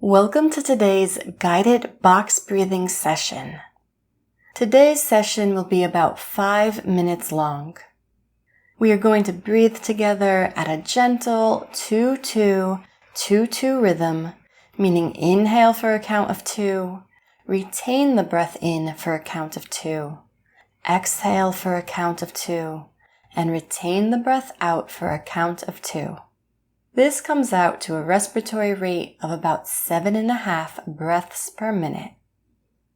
Welcome to today's guided box breathing session. Today's session will be about 5 minutes long. We are going to breathe together at a gentle 2-2-2-2 rhythm, meaning inhale for a count of 2, retain the breath in for a count of 2, exhale for a count of 2, and retain the breath out for a count of 2. This comes out to a respiratory rate of about 7.5 breaths per minute.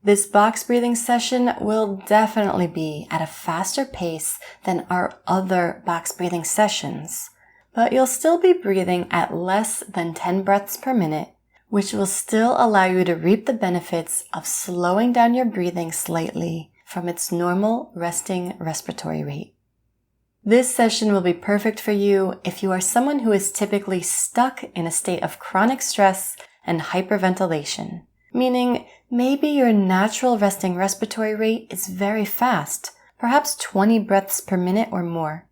This box breathing session will definitely be at a faster pace than our other box breathing sessions, but you'll still be breathing at less than 10 breaths per minute, which will still allow you to reap the benefits of slowing down your breathing slightly from its normal resting respiratory rate. This session will be perfect for you if you are someone who is typically stuck in a state of chronic stress and hyperventilation, meaning maybe your natural resting respiratory rate is very fast, perhaps 20 breaths per minute or more.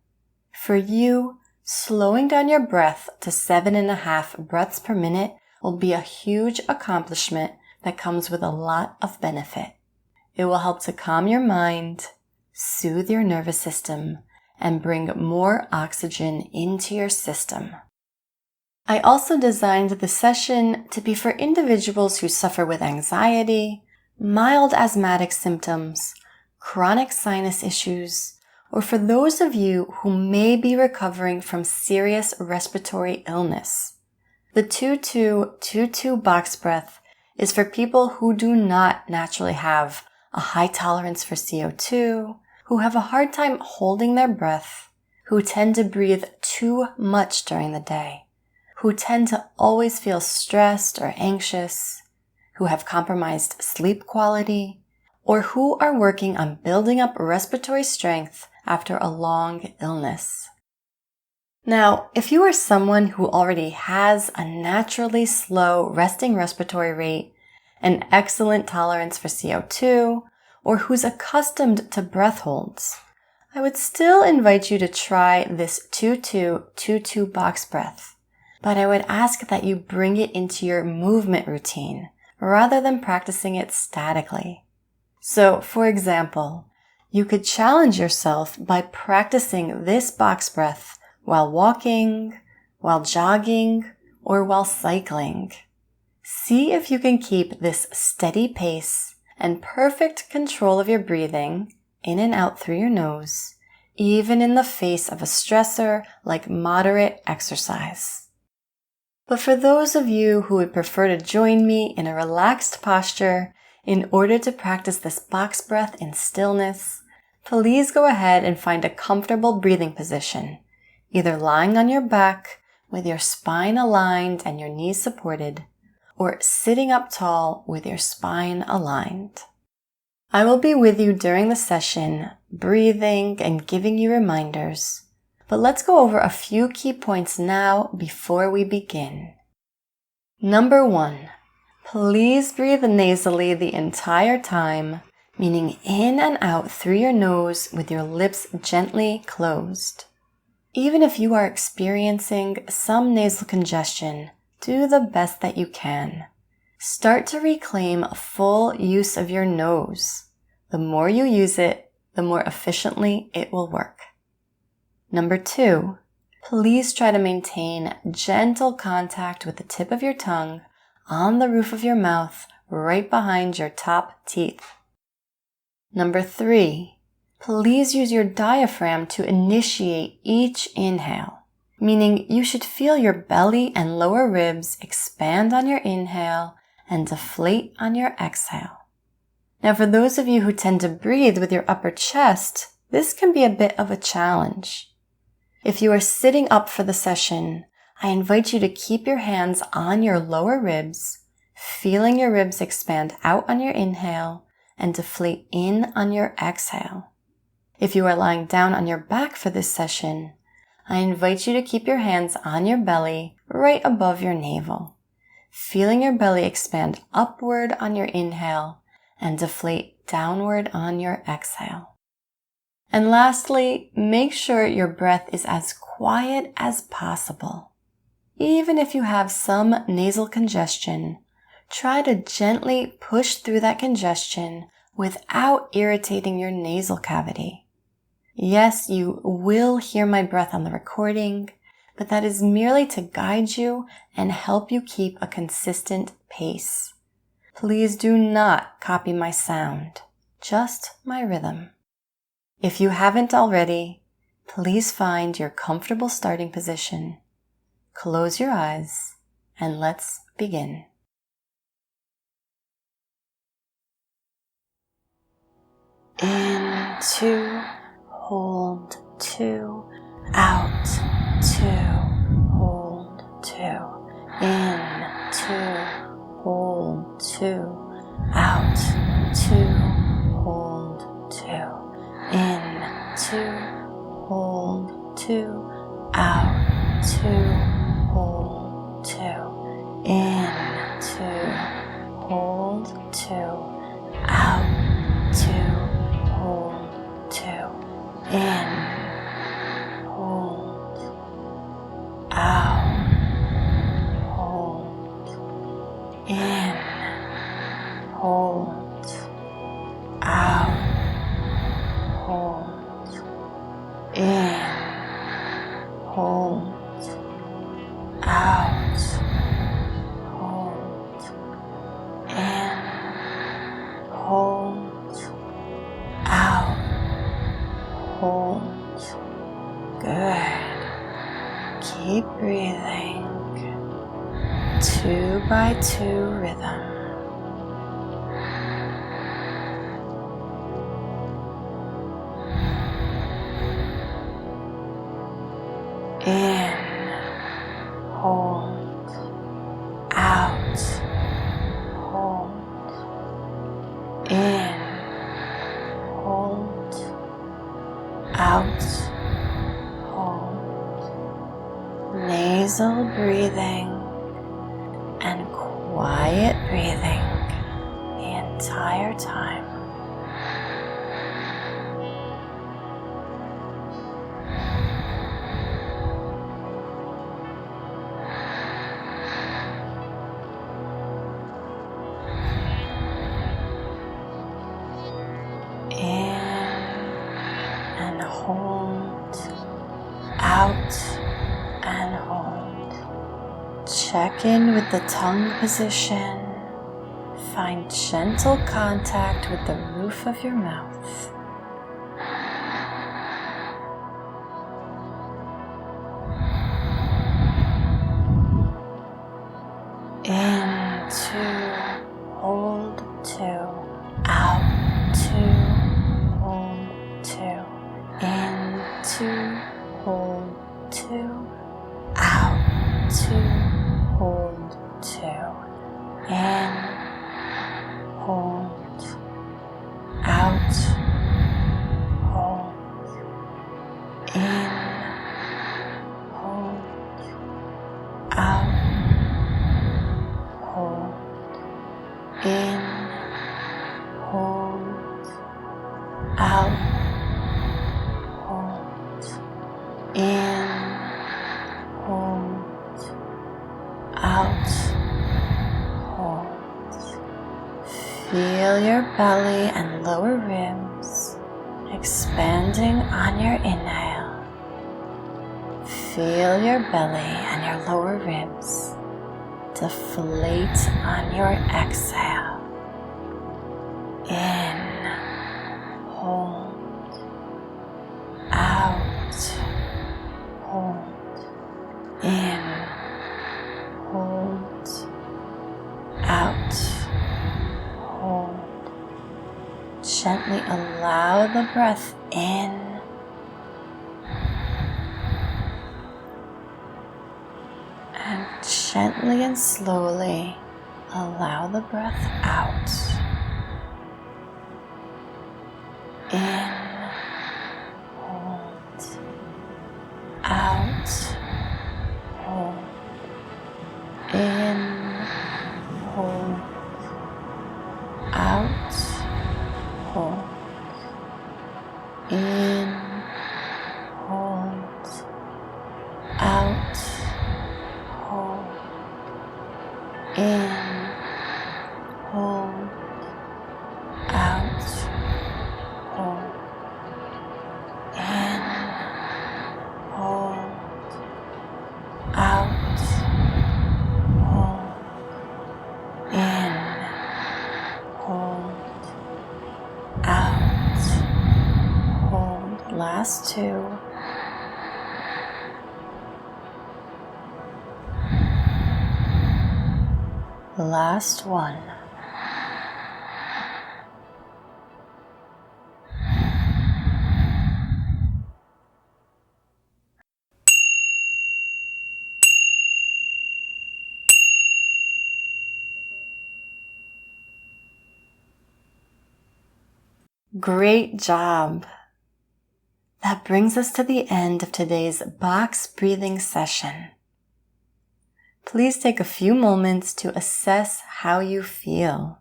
For you, slowing down your breath to 7.5 breaths per minute will be a huge accomplishment that comes with a lot of benefit. It will help to calm your mind, soothe your nervous system, and bring more oxygen into your system. I also designed the session to be for individuals who suffer with anxiety, mild asthmatic symptoms, chronic sinus issues, or for those of you who may be recovering from serious respiratory illness. The 2-2-2-2 box breath is for people who do not naturally have a high tolerance for CO2, who have a hard time holding their breath, who tend to breathe too much during the day, who tend to always feel stressed or anxious, who have compromised sleep quality, or who are working on building up respiratory strength after a long illness. Now, if you are someone who already has a naturally slow resting respiratory rate, an excellent tolerance for CO2, or who's accustomed to breath holds, I would still invite you to try this 2-2-2-2 box breath, but I would ask that you bring it into your movement routine rather than practicing it statically. So, for example, you could challenge yourself by practicing this box breath while walking, while jogging, or while cycling. See if you can keep this steady pace and perfect control of your breathing in and out through your nose, even in the face of a stressor like moderate exercise. But for those of you who would prefer to join me in a relaxed posture in order to practice this box breath in stillness, please go ahead and find a comfortable breathing position, either lying on your back with your spine aligned and your knees supported, or sitting up tall with your spine aligned. I will be with you during the session, breathing and giving you reminders, but let's go over a few key points now before we begin. Number 1, please breathe nasally the entire time, meaning in and out through your nose with your lips gently closed. Even if you are experiencing some nasal congestion, do the best that you can. Start to reclaim full use of your nose. The more you use it, the more efficiently it will work. Number 2, please try to maintain gentle contact with the tip of your tongue on the roof of your mouth right behind your top teeth. Number 3, please use your diaphragm to initiate each inhale, meaning you should feel your belly and lower ribs expand on your inhale and deflate on your exhale. Now, for those of you who tend to breathe with your upper chest, this can be a bit of a challenge. If you are sitting up for the session, I invite you to keep your hands on your lower ribs, feeling your ribs expand out on your inhale and deflate in on your exhale. If you are lying down on your back for this session, I invite you to keep your hands on your belly right above your navel, feeling your belly expand upward on your inhale and deflate downward on your exhale. And lastly, make sure your breath is as quiet as possible. Even if you have some nasal congestion, try to gently push through that congestion without irritating your nasal cavity. Yes, you will hear my breath on the recording, but that is merely to guide you and help you keep a consistent pace. Please do not copy my sound, just my rhythm. If you haven't already, please find your comfortable starting position. Close your eyes and let's begin. In, 2, hold, 2, out, 2, hold, 2, in, 2, hold, 2, out, 2, hold, 2, in, 2, hold, 2, out, 2, hold, 2, in, 2, hold, 2, out, 2, hold, 2, in, hold, out, hold, in, hold, out, hold, in, hold, out, hold, in, hold, out, hold. Good. Keep breathing. 2 by 2 rhythm. In, hold, out, hold, in, hold, out, hold. Nasal breathing and quiet breathing the entire time. And hold, out and hold. Check in with the tongue position. Find gentle contact with the roof of your mouth. In, 2, hold, 2, out, 2, hold, 2, in, 2, hold, 2, out, 2, hold, 2, in, hold, out, hold, in, hold, out, hold, in, hold, out, hold, in, hold, out, hold. Feel your belly and lower ribs expanding on your inhale. Feel your belly and your lower ribs deflate on your exhale. In, hold, out, hold, in, hold, out, hold. Gently allow the breath in and gently and slowly allow the breath out. In, hold, out, hold, in, hold, out, hold, in, hold, out, hold, in, Last 2. Last 1. Great job! That brings us to the end of today's box breathing session. Please take a few moments to assess how you feel,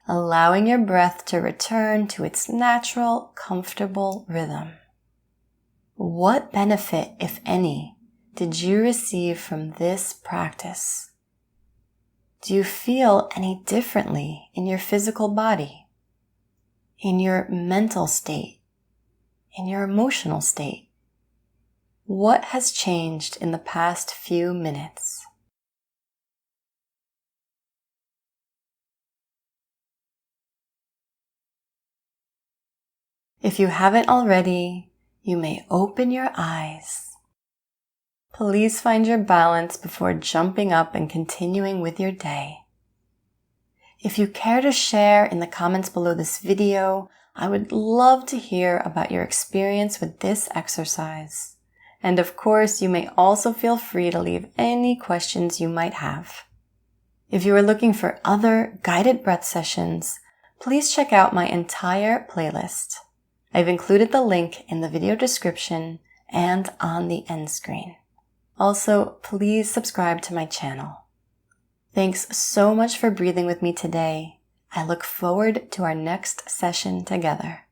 allowing your breath to return to its natural, comfortable rhythm. What benefit, if any, did you receive from this practice? Do you feel any differently in your physical body, in your mental state, in your emotional state? What has changed in the past few minutes? If you haven't already, you may open your eyes. Please find your balance before jumping up and continuing with your day. If you care to share in the comments below this video, I would love to hear about your experience with this exercise. And of course, you may also feel free to leave any questions you might have. If you are looking for other guided breath sessions, please check out my entire playlist. I've included the link in the video description and on the end screen. Also, please subscribe to my channel. Thanks so much for breathing with me today. I look forward to our next session together.